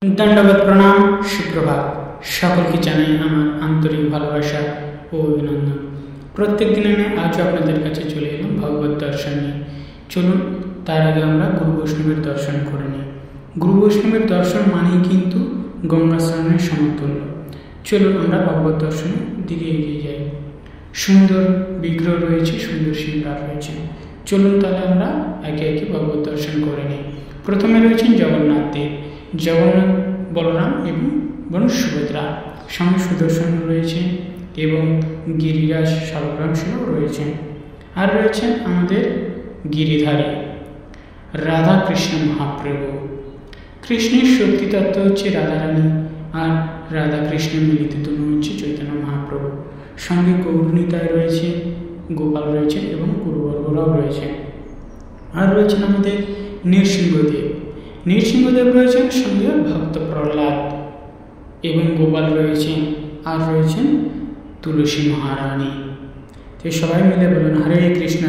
दंडवत प्रणाम सुप्रभात सकल के জানাই আমার আন্তরিক ভালোবাসা ও অভিনন্দন। প্রত্যেক দিনের ন্যায় আজ আপনাদের কাছে চলে এলাম ভগবত দর্শন নিয়ে। চলুন তার আগে আমরা গুরু বৈষ্ণবের দর্শন করে নিই। গুরু বৈষ্ণবের দর্শন মানেই কিন্তু গঙ্গা স্নানের সমতুল্য। চলুন আমরা ভগবত দর্শনের দিকে এগিয়ে যাই। সুন্দর বিগ্রহ রয়েছে, সুন্দর সিংহার রয়েছে। চলুন তাহলে আমরা একে একে ভগবত দর্শন করে নিই। প্রথমে রয়েছেন জগন্নাথ দেব, জগন্নাথ, বলরাম এবং সুভদ্রা, সঙ্গে সুদর্শন রয়েছে এবং গিরিরাজ শালগ্রামশিলাও রয়েছে। আর রয়েছেন আমাদের গিরিধারী রাধা কৃষ্ণ মহাপ্রভু। কৃষ্ণের শক্তি তত্ত্ব হচ্ছে রাধারানী, আর রাধা কৃষ্ণের মিলিত তনু হচ্ছে চৈতন্য মহাপ্রভু। সঙ্গে গৌরনীতায় রয়েছে, গোপাল রয়েছে এবং গুরুবর্গরাও রয়েছে। আর রয়েছেন আমাদের নৃসিংহদেব, নৃসিংহদেব রয়েছেন, সঙ্গে ভক্ত প্রহ্লাদ এবং গোপাল রয়েছেন। আর রয়েছেন তুলসী মহারানী। তো সবাই মিলে বলুন হরে কৃষ্ণ।